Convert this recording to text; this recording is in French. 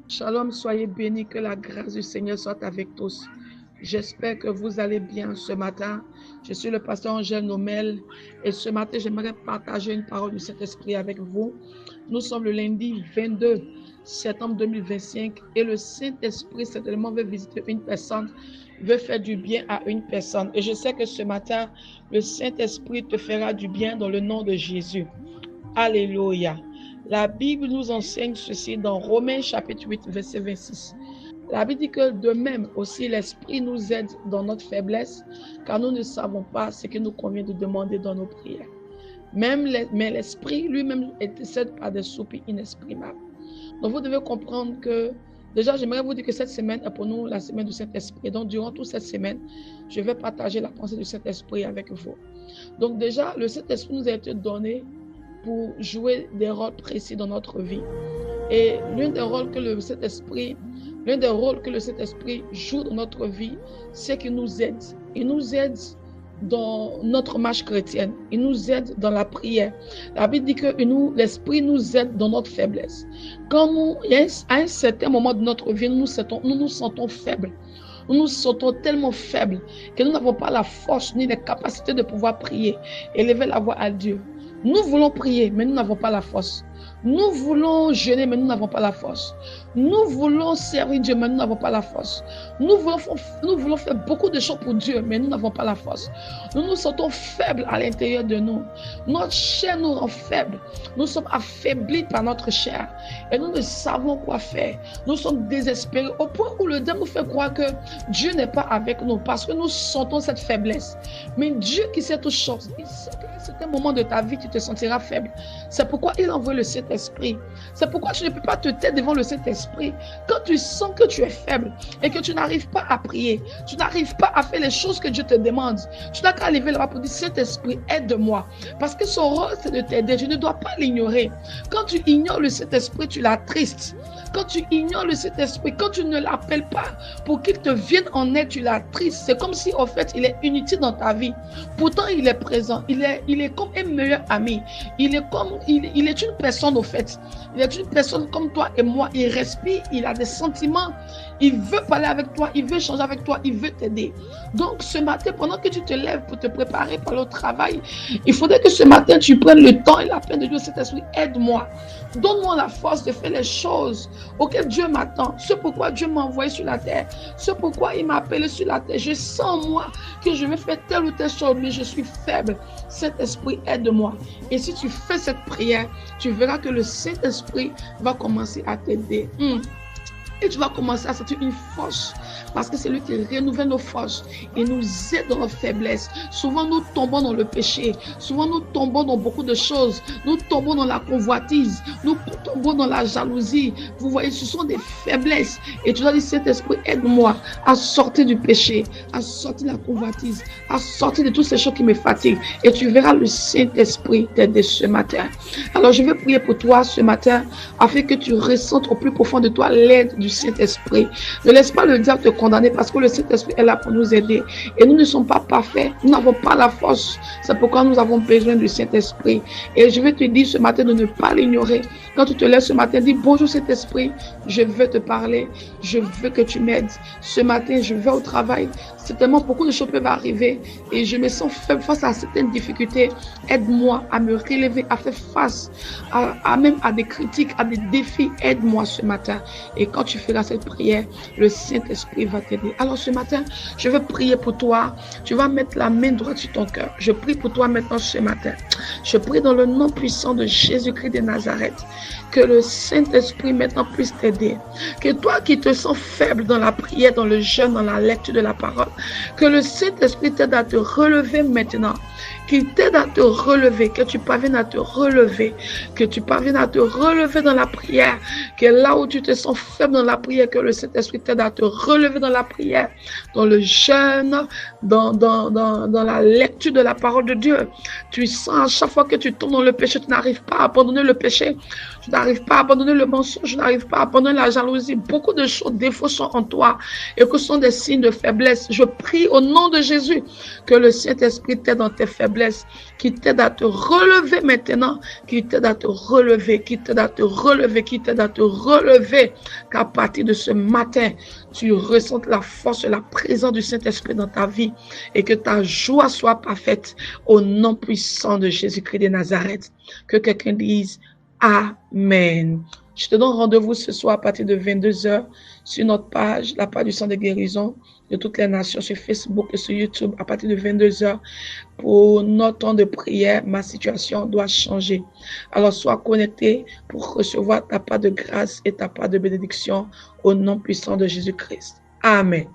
Shalom, soyez bénis, que la grâce du Seigneur soit avec tous. J'espère que vous allez bien ce matin. Je suis le pasteur Angèle Nomel et ce matin, j'aimerais partager une parole du Saint-Esprit avec vous. Nous sommes le lundi 22 septembre 2025 et le Saint-Esprit certainement veut visiter une personne, veut faire du bien à une personne. Et je sais que ce matin, le Saint-Esprit te fera du bien dans le nom de Jésus. Alléluia. La Bible nous enseigne ceci dans Romains chapitre 8, verset 26. La Bible dit que de même aussi l'Esprit nous aide dans notre faiblesse, car nous ne savons pas ce qu'il nous convient de demander dans nos prières. Mais l'Esprit lui-même intercède par des soupirs inexprimables. Donc vous devez comprendre que, déjà j'aimerais vous dire que cette semaine est pour nous la semaine du Saint-Esprit. Donc durant toute cette semaine, je vais partager la pensée du Saint-Esprit avec vous. Donc déjà, le Saint-Esprit nous a été donné pour jouer des rôles précis dans notre vie. Et l'un des rôles que le Saint-Esprit joue dans notre vie, c'est qu'il nous aide. Il nous aide dans notre marche chrétienne. Il nous aide dans la prière. La Bible dit que l'Esprit nous aide dans notre faiblesse. À un certain moment de notre vie, nous nous sentons faibles. Nous nous sentons tellement faibles que nous n'avons pas la force ni la capacité de pouvoir prier, élever la voix à Dieu. Nous voulons prier, mais nous n'avons pas la force. Nous voulons jeûner, mais nous n'avons pas la force. Nous voulons servir Dieu, mais nous n'avons pas la force. Nous voulons faire beaucoup de choses pour Dieu, mais nous n'avons pas la force. Nous nous sentons faibles à l'intérieur de nous. Notre chair nous rend faibles. Nous sommes affaiblis par notre chair. Et nous ne savons quoi faire. Nous sommes désespérés au point où le diable nous fait croire que Dieu n'est pas avec nous parce que nous sentons cette faiblesse. Mais Dieu qui sait toutes choses, il sait qu'à un certain moment de ta vie, tu te sentiras faible. C'est pourquoi il envoie le Saint-Esprit. C'est pourquoi tu ne peux pas te taire devant le Saint-Esprit. Quand tu sens que tu es faible et que tu n'arrives pas à prier, tu n'arrives pas à faire les choses que Dieu te demande, tu n'as qu'à lever là-bas pour dire Saint-Esprit, aide-moi. Parce que son rôle, c'est de t'aider. Tu ne dois pas l'ignorer. Quand tu ignores le Saint-Esprit, tu l'attristes. Quand tu ignores le Saint-Esprit, quand tu ne l'appelles pas pour qu'il te vienne en aide, tu l'attristes. C'est comme si, en fait, il est inutile dans ta vie. Pourtant, il est présent. Il est comme un meilleur ami. Il est une personne, au fait. Il est une personne comme toi et moi. Il respire, il a des sentiments. Il veut parler avec toi, il veut changer avec toi, il veut t'aider. Donc, ce matin, pendant que tu te lèves pour te préparer pour le travail, il faudrait que ce matin, tu prennes le temps et la peine de dire, Saint-Esprit, aide-moi. Donne-moi la force de faire les choses auxquelles Dieu m'attend. Ce pourquoi Dieu m'a envoyé sur la terre. Ce pourquoi il m'a appelé sur la terre. Je sens en moi que je vais faire telle ou telle chose, mais je suis faible. Saint-Esprit, aide-moi. Et si tu fais cette prière, tu verras que le Saint-Esprit va commencer à t'aider. Et tu vas commencer à sentir une force. Parce que c'est lui qui renouvelle nos forces et nous aide dans nos faiblesses. Souvent, nous tombons dans le péché. Souvent, nous tombons dans beaucoup de choses. Nous tombons dans la convoitise. Nous tombons dans la jalousie. Vous voyez, ce sont des faiblesses. Et tu dois dire, Saint-Esprit, aide-moi à sortir du péché, à sortir de la convoitise, à sortir de toutes ces choses qui me fatiguent. Et tu verras le Saint-Esprit t'aider ce matin. Alors, je vais prier pour toi ce matin afin que tu ressentes au plus profond de toi l'aide du Saint-Esprit. Ne laisse pas le diable te condamner parce que le Saint-Esprit est là pour nous aider. Et nous ne sommes pas parfaits. Nous n'avons pas la force. C'est pourquoi nous avons besoin du Saint-Esprit. Et je vais te dire ce matin de ne pas l'ignorer. Quand tu te lèves ce matin, dis bonjour Saint-Esprit, je veux te parler. Je veux que tu m'aides. Ce matin, je vais au travail. Certainement, beaucoup de choses peuvent arriver et je me sens faible face à certaines difficultés. Aide-moi à me relever, à faire face même à des critiques, à des défis. Aide-moi ce matin. Et quand tu feras cette prière, le Saint-Esprit va t'aider. Alors ce matin, je vais prier pour toi. Tu vas mettre la main droite sur ton cœur. Je prie pour toi maintenant ce matin. Je prie dans le nom puissant de Jésus-Christ de Nazareth. Que le Saint-Esprit maintenant puisse t'aider. Que toi qui te sens faible dans la prière, dans le jeûne, dans la lecture de la parole, que le Saint-Esprit t'aide à te relever maintenant. Qu'il t'aide à te relever, que tu parviennes à te relever, que tu parviennes à te relever dans la prière, que là où tu te sens faible dans la prière, que le Saint-Esprit t'aide à te relever dans la prière, dans le jeûne, dans la lecture de la parole de Dieu. Tu sens à chaque fois que tu tombes dans le péché, tu n'arrives pas à abandonner le péché, tu n'arrives pas à abandonner le mensonge, tu n'arrives pas à abandonner la jalousie. Beaucoup de choses, défauts sont en toi et que ce sont des signes de faiblesse. Je prie au nom de Jésus que le Saint-Esprit t'aide dans tes faiblesses. faiblesse, qui t'aide à te relever maintenant, qui t'aide à te relever, qui t'aide à te relever, qui t'aide à te relever, qu'à partir de ce matin, tu ressentes la force et la présence du Saint-Esprit dans ta vie et que ta joie soit parfaite au nom puissant de Jésus-Christ de Nazareth. Que quelqu'un dise Amen. Je te donne rendez-vous ce soir à partir de 22h sur notre page, la page du Centre de guérison de toutes les nations sur Facebook et sur YouTube à partir de 22h pour notre temps de prière. Ma situation doit changer. Alors sois connecté pour recevoir ta part de grâce et ta part de bénédiction au nom puissant de Jésus-Christ. Amen.